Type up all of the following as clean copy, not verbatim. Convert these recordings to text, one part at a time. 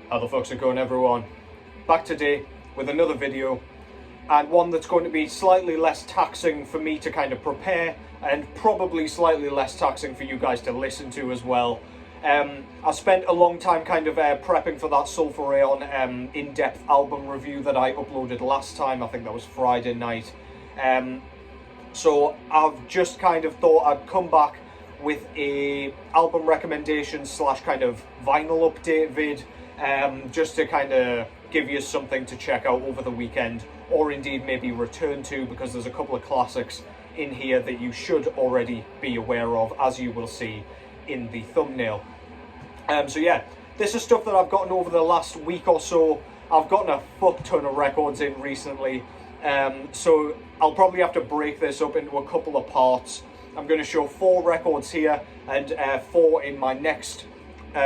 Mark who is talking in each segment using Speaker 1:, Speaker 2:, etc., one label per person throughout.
Speaker 1: How the fuck's it going, everyone? Back today with another video, and one that's going to be slightly less taxing for me to kind of prepare, and probably slightly less taxing for you guys to listen to as well. I spent a long time kind of prepping for that Sulfureon in-depth album review that I uploaded last time. I think that was Friday night. So I've just kind of thought I'd come back with a album recommendation slash kind of vinyl update vid, just to kind of give you something to check out over the weekend, or indeed maybe return to, because there's a couple of classics in here that you should already be aware of, as you will see in the thumbnail. So yeah, this is stuff that I've gotten over the last week or so. I've gotten a fuck ton of records in recently, so I'll probably have to break this up into a couple of parts. I'm going to show 4 records here and 4 in my next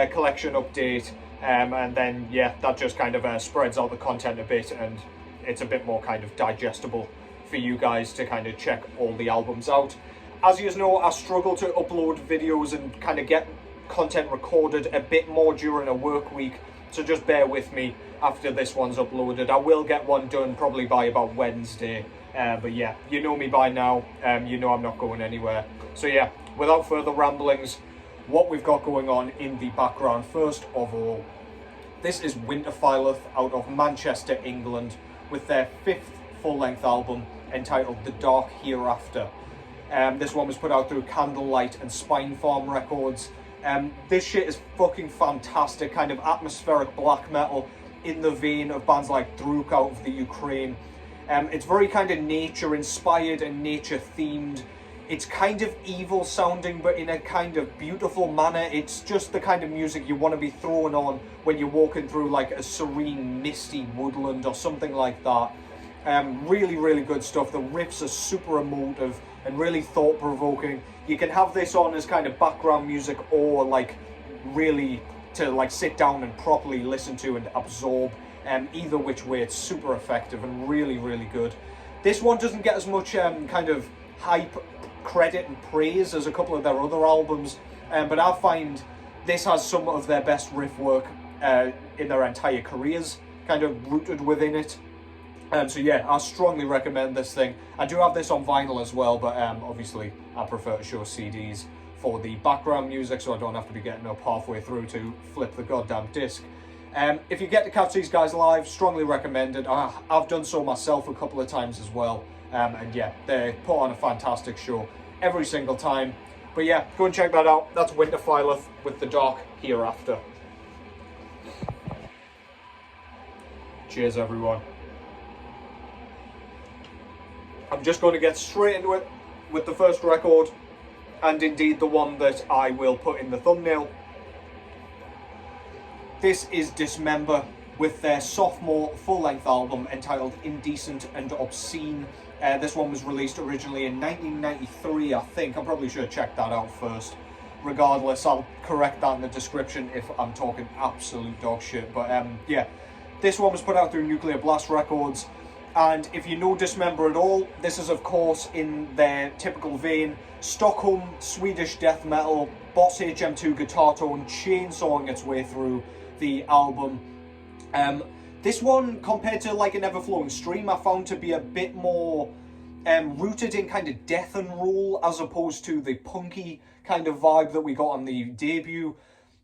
Speaker 1: collection update, and then yeah, that just kind of spreads out the content a bit, and it's a bit more kind of digestible for you guys to kind of check all the albums out. As you know, I struggle to upload videos and kind of get content recorded a bit more during a work week, so just bear with me after this one's uploaded. I will get one done probably by about Wednesday. But yeah, you know me by now, you know I'm not going anywhere. So yeah, without further ramblings, what we've got going on in the background, first of all, this is Winterfylleth out of Manchester, England, with their 5th full-length album entitled The Dark Hereafter. This one was put out through Candlelight and Spinefarm Records. This shit is fucking fantastic, kind of atmospheric black metal in the vein of bands like Trhä out of the Ukraine. It's very kind of nature inspired and nature themed. It's kind of evil sounding, but in a kind of beautiful manner. It's just the kind of music you want to be throwing on when you're walking through like a serene, misty woodland or something like that. Really, really good stuff. The riffs are super emotive and really thought-provoking. You can have this on as kind of background music, or like really to like sit down and properly listen to and absorb. Either which way, it's super effective and really, really good. This one doesn't get as much kind of hype, credit and praise as a couple of their other albums, but I find this has some of their best riff work in their entire careers kind of rooted within it. So yeah, I strongly recommend this thing. I do have this on vinyl as well, but obviously I prefer to show CDs for the background music, so I don't have to be getting up halfway through to flip the goddamn disc. If you get to catch these guys live, strongly recommended. I've done so myself a couple of times as well. And yeah, they put on a fantastic show every single time. But yeah, go and check that out. That's Winterfylleth with The Dark Hereafter. Cheers, everyone. I'm just going to get straight into it with the first record, and indeed the one that I will put in the thumbnail. This is Dismember with their sophomore full-length album entitled Indecent and Obscene. This one was released originally in 1993, I think. I probably should have checked that out first. Regardless, I'll correct that in the description if I'm talking absolute dog shit. But yeah, this one was put out through Nuclear Blast Records. And if you know Dismember at all, this is of course in their typical vein, Stockholm Swedish death metal, Boss HM2 guitar tone chainsawing its way through the album. This one, compared to like an Everflowing Stream, I found to be a bit more rooted in kind of death and roll, as opposed to the punky kind of vibe that we got on the debut.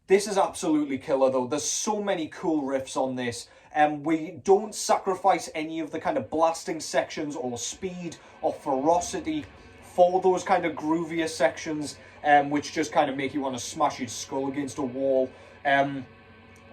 Speaker 1: This is absolutely killer though. There's so many cool riffs on this. We don't sacrifice any of the kind of blasting sections or speed or ferocity for those kind of groovier sections, which just kind of make you want to smash your skull against a wall.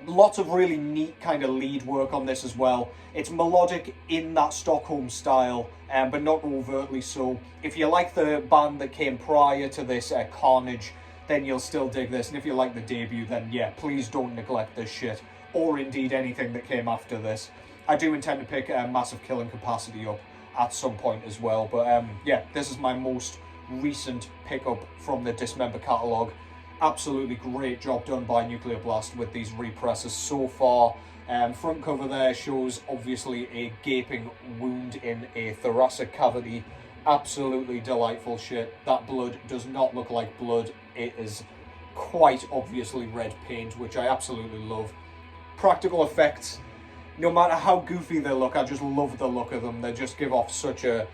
Speaker 1: Lots of really neat kind of lead work on this as well. It's melodic in that Stockholm style, but not overtly so. If you like the band that came prior to this, Carnage, then you'll still dig this. And if you like the debut, then yeah, please don't neglect this shit, or indeed anything that came after this. I do intend to pick Massive Killing Capacity up at some point as well, but yeah, this is my most recent pickup from the Dismember catalogue. Absolutely great job done by Nuclear Blast with these represses so far. Front cover there shows obviously a gaping wound in a thoracic cavity. Absolutely delightful shit. That blood does not look like blood. It is quite obviously red paint, which I absolutely love. practical effects, no matter how goofy they look, I just love the look of them. They just give off such a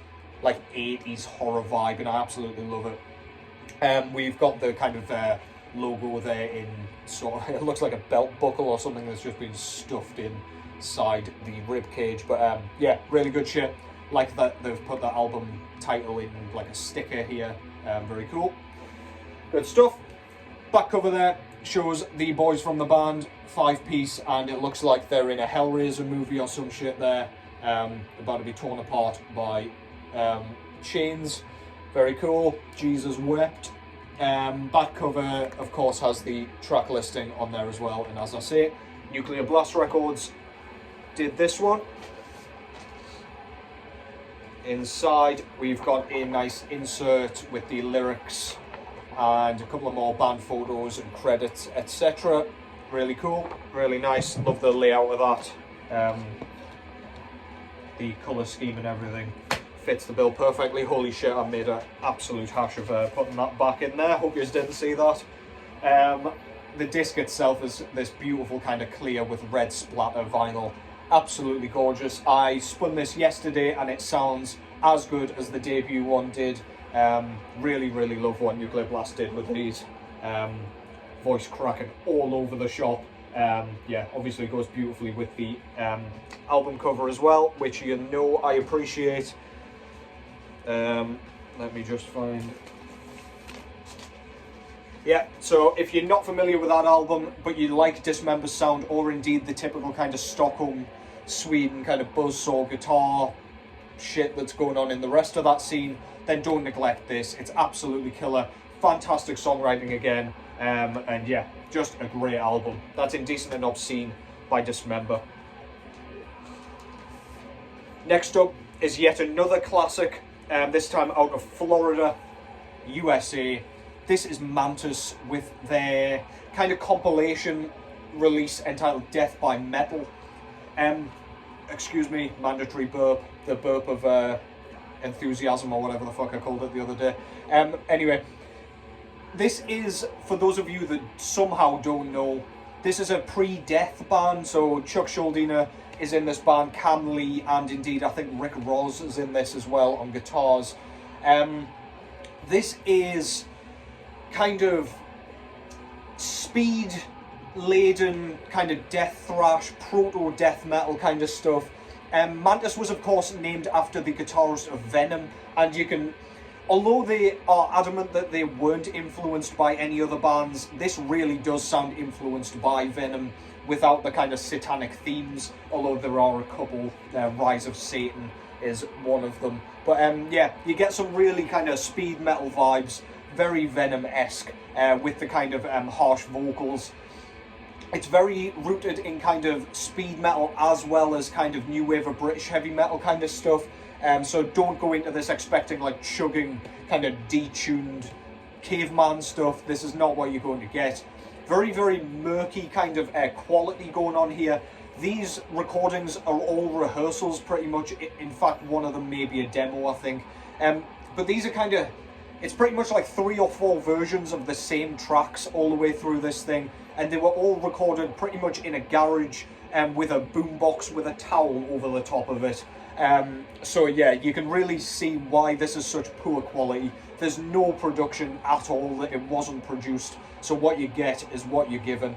Speaker 1: like 80s horror vibe, and I absolutely love it. We've got the kind of logo there in sort of, it looks like a belt buckle or something that's just been stuffed inside the rib cage. But yeah, really good shit. Like that they've put the album title in like a sticker here. Very cool. Good stuff. Back cover there shows the boys from the band, 5-piece, and it looks like they're in a Hellraiser movie or some shit there. About to be torn apart by chains. Very cool. Jesus wept. Back cover, of course, has the track listing on there as well. And as I say, Nuclear Blast Records did this one. Inside, we've got a nice insert with the lyrics and a couple of more band photos and credits, etc. Really cool, really nice. Love the layout of that. The colour scheme and everything fits the bill perfectly. Holy shit, I made an absolute hash of putting that back in there. Hope you didn't see that. The disc itself is this beautiful kind of clear with red splatter vinyl. Absolutely gorgeous. I spun this yesterday and it sounds as good as the debut one did. Really, really love what Nuclear Blast did with these. Voice cracking all over the shop. Yeah, obviously goes beautifully with the album cover as well, which you know I appreciate. Let me just find... Yeah, so if you're not familiar with that album, but you like Dismember's sound, or indeed the typical kind of Stockholm, Sweden kind of buzzsaw guitar shit that's going on in the rest of that scene, then don't neglect this. It's absolutely killer. Fantastic songwriting again, and yeah, just a great album. That's Indecent and Obscene by Dismember. Next up is yet another classic, this time out of Florida, USA. This is Mantas with their kind of compilation release entitled Death by Metal. Excuse me, mandatory burp. The burp of enthusiasm or whatever the fuck I called it the other day. Anyway, this is, for those of you that somehow don't know, this is a pre-death band. So Chuck Schuldiner is in this band, Cam Lee, and indeed I think Rick Ross is in this as well on guitars. This is kind of speed laden kind of death thrash, proto death metal kind of stuff. Mantis was of course named after the guitarist of Venom, and you can, although they are adamant that they weren't influenced by any other bands, this really does sound influenced by Venom without the kind of satanic themes, although there are a couple. Rise of Satan is one of them, but yeah, you get some really kind of speed metal vibes, very Venom-esque, with the kind of harsh vocals. It's very rooted in kind of speed metal as well as kind of new wave of British heavy metal kind of stuff. So don't go into this expecting like chugging kind of detuned caveman stuff. This is not what you're going to get. Very, very murky kind of quality going on here. These recordings are all rehearsals pretty much. In fact, one of them may be a demo, I think. But these are kind of, it's pretty much like 3 or 4 versions of the same tracks all the way through this thing. And they were all recorded pretty much in a garage with a boombox with a towel over the top of it. So yeah, you can really see why this is such poor quality. There's no production at all, that it wasn't produced. So what you get is what you're given.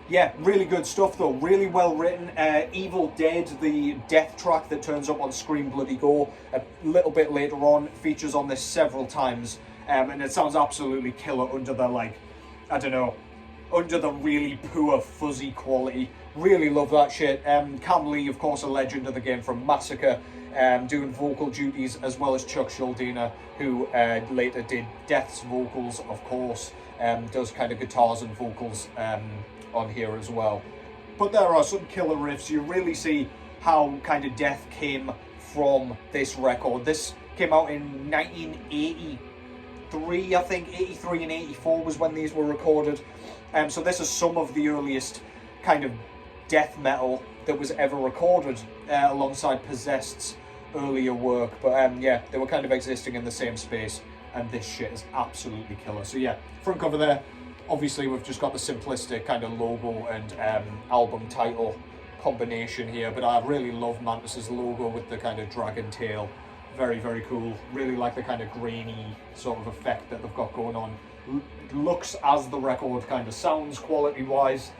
Speaker 1: Yeah, really good stuff though, really well written. Evil Dead, the death track that turns up on Scream Bloody Gore a little bit later on, features on this several times. And it sounds absolutely killer under the, like, I don't know, under the really poor fuzzy quality. Really love that shit. Cam Lee, of course, a legend of the game from Massacre, doing vocal duties, as well as Chuck Schuldiner, who later did Death's vocals, of course, does kind of guitars and vocals on here as well. But there are some killer riffs. You really see how kind of Death came from this record. This came out in 1983, I think. 83 and 84 was when these were recorded. So this is some of the earliest kind of death metal that was ever recorded, alongside Possessed's earlier work. But yeah, they were kind of existing in the same space, and this shit is absolutely killer. So yeah, front cover there, obviously we've just got the simplistic kind of logo and album title combination here, but I really love Mantas's logo with the kind of dragon tail. Very, very cool. Really like the kind of grainy sort of effect that they've got going on. Looks as the record kind of sounds quality wise.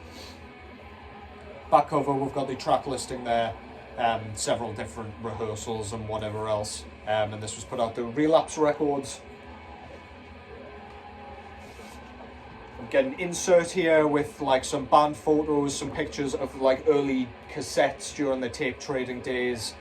Speaker 1: Back cover, we've got the track listing there, several different rehearsals and whatever else, and this was put out through Relapse Records. I'm getting an insert here with like some band photos, some pictures of like early cassettes during the tape trading days.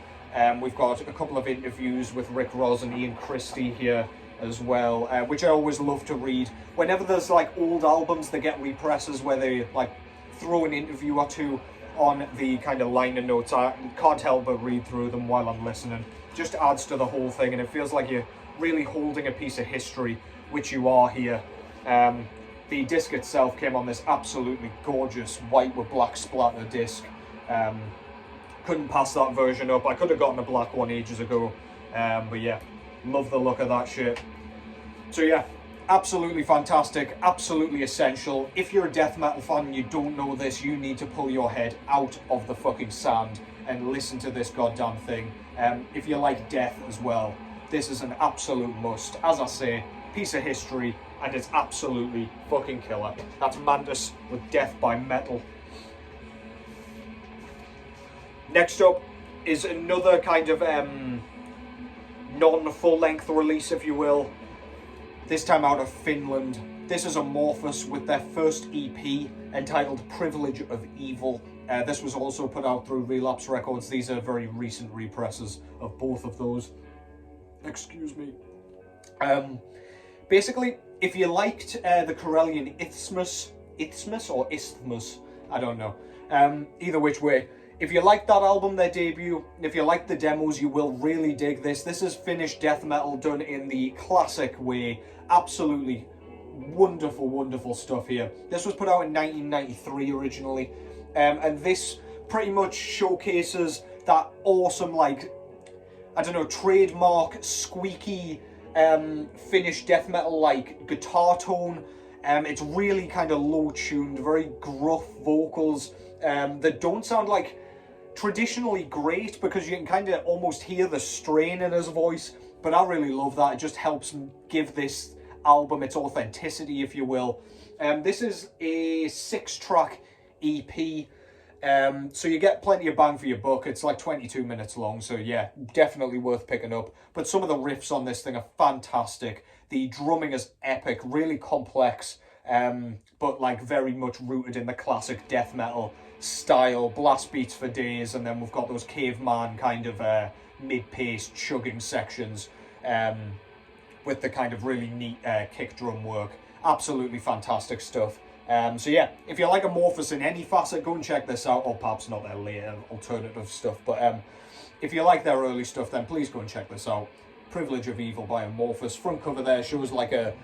Speaker 1: We've got a couple of interviews with Rick Ross and Ian Christie here as well, which I always love to read. Whenever there's like old albums that get represses where they like throw an interview or two on the kind of liner notes, I can't help but read through them while I'm listening. Just adds to the whole thing, and it feels like you're really holding a piece of history, which you are here. The disc itself came on this absolutely gorgeous white with black splatter disc. Couldn't pass that version up. I could have gotten a black one ages ago, but yeah, love the look of that shit. So yeah, absolutely fantastic, absolutely essential. If you're a death metal fan and you don't know this, you need to pull your head out of the fucking sand and listen to this goddamn thing. If you like death as well, this is an absolute must. As I say, piece of history, and it's absolutely fucking killer. That's Mantis with Death by Metal. Next up is another kind of non-full-length release, if you will. This time out of Finland. This is Amorphis with their first EP entitled Privilege of Evil. This was also put out through Relapse Records. These are very recent represses of both of those. Excuse me. Basically, if you liked the Karelian Isthmus, I don't know. Either which way. If you liked that album, their debut, if you liked the demos, you will really dig this. This is Finnish death metal done in the classic way. Absolutely wonderful, wonderful stuff here. This was put out in 1993 originally, and this pretty much showcases that awesome, like, I don't know, trademark squeaky Finnish death metal like guitar tone. It's really kind of low tuned, very gruff vocals that don't sound like traditionally great, because you can kind of almost hear the strain in his voice, but I really love that. It just helps give this album its authenticity, if you will. This is a 6-track EP, so you get plenty of bang for your buck. It's like 22 minutes long, so yeah, definitely worth picking up. But some of the riffs on this thing are fantastic. The drumming is epic, really complex, but like very much rooted in the classic death metal style, blast beats for days, and then we've got those caveman kind of mid-paced chugging sections with the kind of really neat kick drum work. Absolutely fantastic stuff. So yeah, if you like Amorphis in any facet, go and check this out, or perhaps not their later alternative stuff, but if you like their early stuff, then please go and check this out. Privilege of Evil by Amorphis. Front cover there shows like a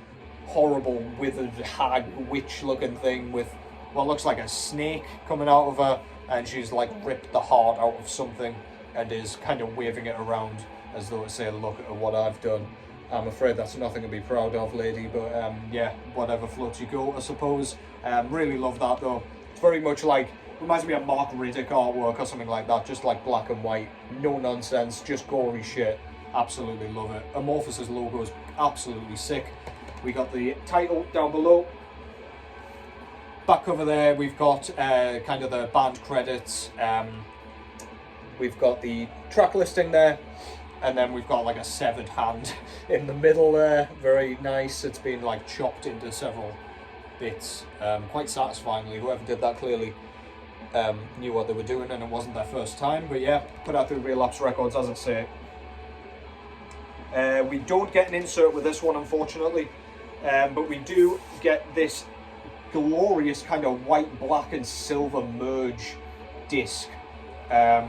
Speaker 1: horrible withered hag witch looking thing with what looks like a snake coming out of her, and she's like ripped the heart out of something and is kind of waving it around as though to say, look at what I've done. I'm afraid that's nothing to be proud of, lady, but yeah, whatever floats your boat, I suppose. Really love that though. It's very much like, reminds me of Mark Riddick artwork or something like that, just like black and white, no nonsense, just gory shit. Absolutely love it. Amorphis' logo is absolutely sick. We got the title down below. Back over there, we've got kind of the band credits. We've got the track listing there, and then we've got like a severed hand in the middle there. Very nice. It's been like chopped into several bits, quite satisfyingly. Whoever did that clearly knew what they were doing, and it wasn't their first time. But yeah, put out through Relapse Records, as I say. We don't get an insert with this one, unfortunately, but we do get this glorious kind of white, black and silver merge disc,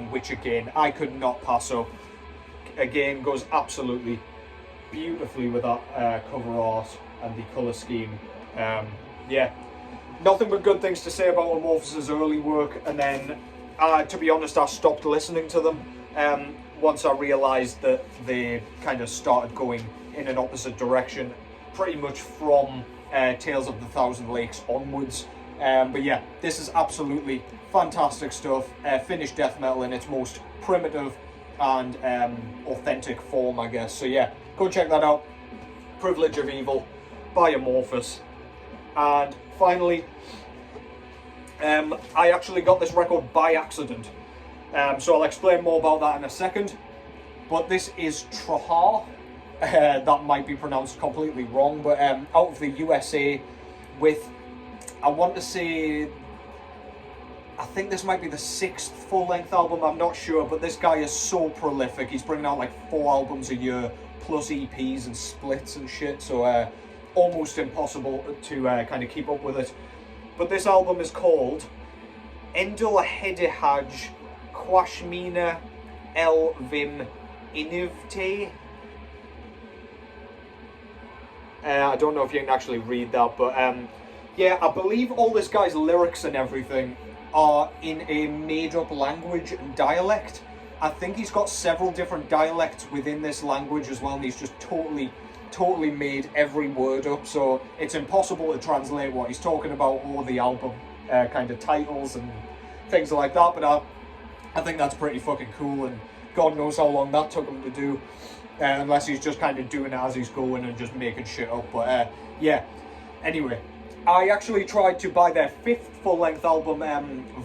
Speaker 1: which again I could not pass up. Again, goes absolutely beautifully with that cover art and the colour scheme. Yeah, nothing but good things to say about Amorphis' early work, and then to be honest, I stopped listening to them once I realised that they kind of started going in an opposite direction, pretty much from Tales of the Thousand Lakes onwards. But yeah, this is absolutely fantastic stuff. Finnish death metal in its most primitive and authentic form, I guess. So yeah, go check that out. Privilege of Evil by Amorphis. And finally, I actually got this record by accident. So I'll explain more about that in a second. But this is Trhä. That might be pronounced completely wrong, but out of the USA with, I want to say, I think this might be the 6th full-length album, I'm not sure, but this guy is so prolific. He's bringing out like 4 albums a year, plus EPs and splits and shit, so almost impossible to kind of keep up with it. But this album is called Endlhëdëhaj Qáshmëna Innivte. I don't know if you can actually read that, but yeah, I believe all this guy's lyrics and everything are in a made-up language and dialect. I think he's got several different dialects within this language as well, and he's just totally made every word up, so it's impossible to translate what he's talking about or the album kind of titles and things like that, but I think that's pretty fucking cool, and God knows how long that took him to do. Unless he's just kind of doing it as he's going and just making shit up. But yeah, anyway, I actually tried to buy their 5th full-length album,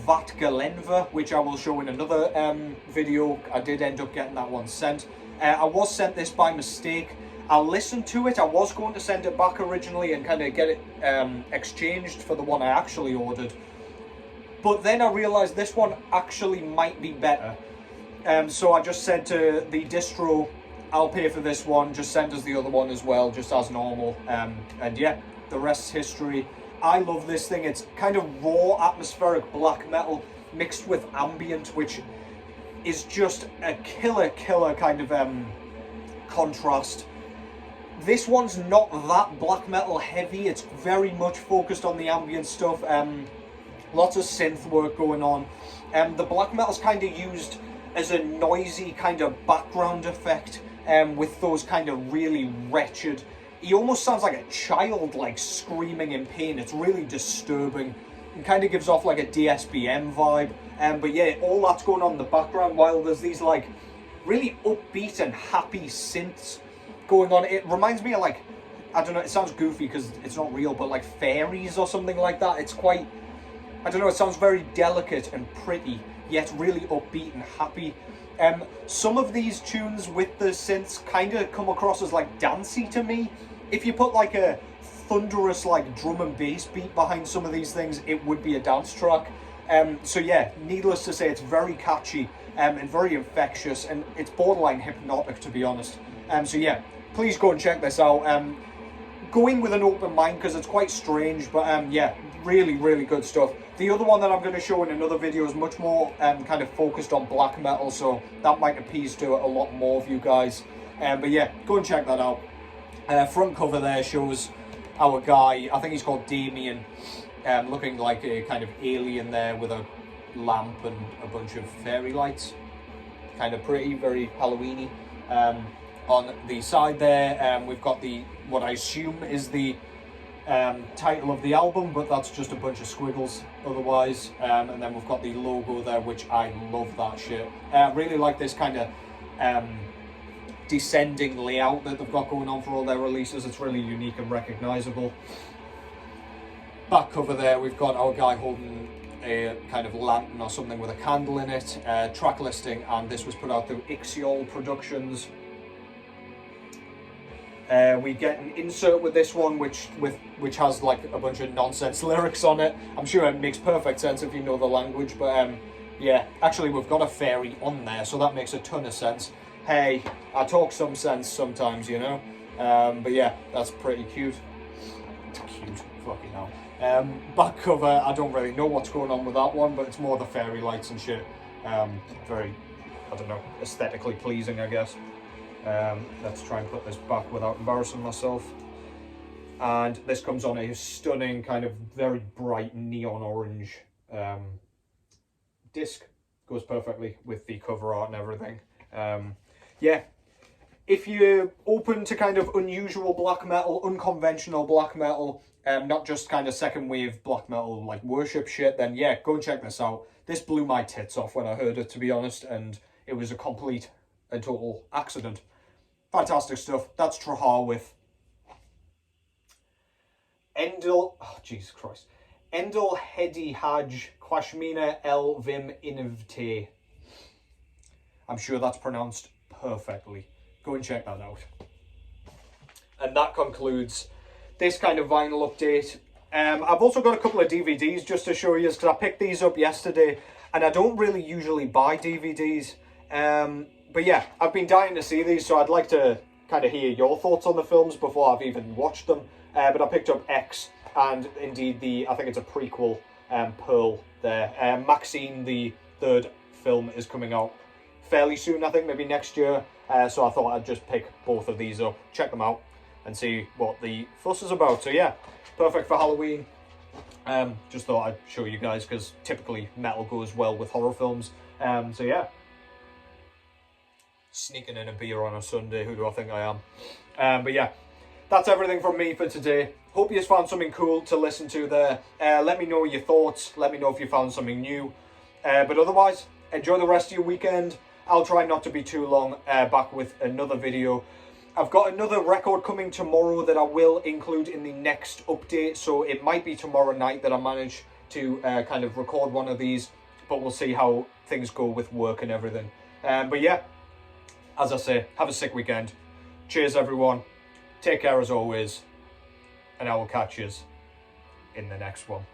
Speaker 1: Vatgalenva, which I will show in another video. I did end up getting that one sent. I was sent this by mistake. I listened to it. I was going to send it back originally and kind of get it exchanged for the one I actually ordered. But then I realised this one actually might be better. So I just said to the distro, I'll pay for this one, just send us the other one as well, just as normal. And yeah, the rest's history. I love this thing. It's kind of raw, atmospheric black metal mixed with ambient, which is just a killer kind of contrast. This one's not that black metal heavy. It's very much focused on the ambient stuff. Lots of synth work going on. The black metal's kind of used as a noisy kind of background effect. With those kind of really wretched, he almost sounds like a child, like screaming in pain. It's really disturbing. It kind of gives off like a DSBM vibe. But yeah, all that's going on in the background while there's these like really upbeat and happy synths going on. It reminds me of like, I don't know, it sounds goofy because it's not real, but like fairies or something like that. It's quite, I don't know, it sounds very delicate and pretty, yet really upbeat and happy. Some of these tunes with the synths kind of come across as like dancey to me. If you put like a thunderous like drum and bass beat behind some of these things, it would be a dance track. So yeah, needless to say, it's very catchy and very infectious, and it's borderline hypnotic, to be honest. So yeah, please go and check this out. Go in with an open mind because it's quite strange, but yeah, really good stuff. The other one that I'm going to show in another video is much more kind of focused on black metal, so that might appease to a lot more of you guys. But yeah, go and check that out. Front cover there shows our guy, I think he's called Damien, looking like a kind of alien there with a lamp and a bunch of fairy lights. Kind of pretty, very Halloween-y. On the side there, we've got what I assume is the title of the album, but that's just a bunch of squiggles otherwise. And then we've got the logo there, which I love that shit. Really like this kind of descending layout that they've got going on for all their releases. It's really unique and recognizable. Back cover there, we've got our guy holding a kind of lantern or something with a candle in it. Track listing, and this was put out through Ixiol Productions. We get an insert with this one, which has like a bunch of nonsense lyrics on it. I'm sure it makes perfect sense if you know the language, but yeah, actually we've got a fairy on there, so that makes a ton of sense. Hey, I talk some sense sometimes, you know. But yeah, that's pretty cute. Cute, fucking hell. Back cover, I don't really know what's going on with that one, but it's more the fairy lights and shit. Very, I don't know, aesthetically pleasing, I guess. Let's try and put this back without embarrassing myself. And this comes on a stunning kind of very bright neon orange disc. Goes perfectly with the cover art and everything. Yeah, if you're open to kind of unusual black metal, unconventional black metal, not just kind of second wave black metal like worship shit, then yeah, go and check this out. This blew my tits off when I heard it, to be honest, and it was a complete and total accident. Fantastic stuff. That's Trhä with Endlhëdëhaj Qáshmëna Innivte. I'm sure that's pronounced perfectly. Go and check that out. And that concludes this kind of vinyl update. I've also got a couple of DVDs just to show you, because I picked these up yesterday, and I don't really usually buy DVDs. But yeah, I've been dying to see these, so I'd like to kind of hear your thoughts on the films before I've even watched them. But I picked up X, and indeed I think it's a prequel, Pearl there. Maxine, the third film, is coming out fairly soon, I think, maybe next year. So I thought I'd just pick both of these up, check them out, and see what the fuss is about. So yeah, perfect for Halloween. Just thought I'd show you guys, because typically metal goes well with horror films. So yeah. Sneaking in a beer on a Sunday, who do I think I am? But yeah, that's everything from me for today. Hope you found something cool to listen to there. Let me know your thoughts. Let me know if you found something new. But otherwise, enjoy the rest of your weekend. I'll try not to be too long, back with another video. I've got another record coming tomorrow that I will include in the next update, so it might be tomorrow night that I manage to kind of record one of these, but we'll see how things go with work and everything. But yeah, as I say, have a sick weekend. Cheers everyone, take care as always, and I will catch you in the next one.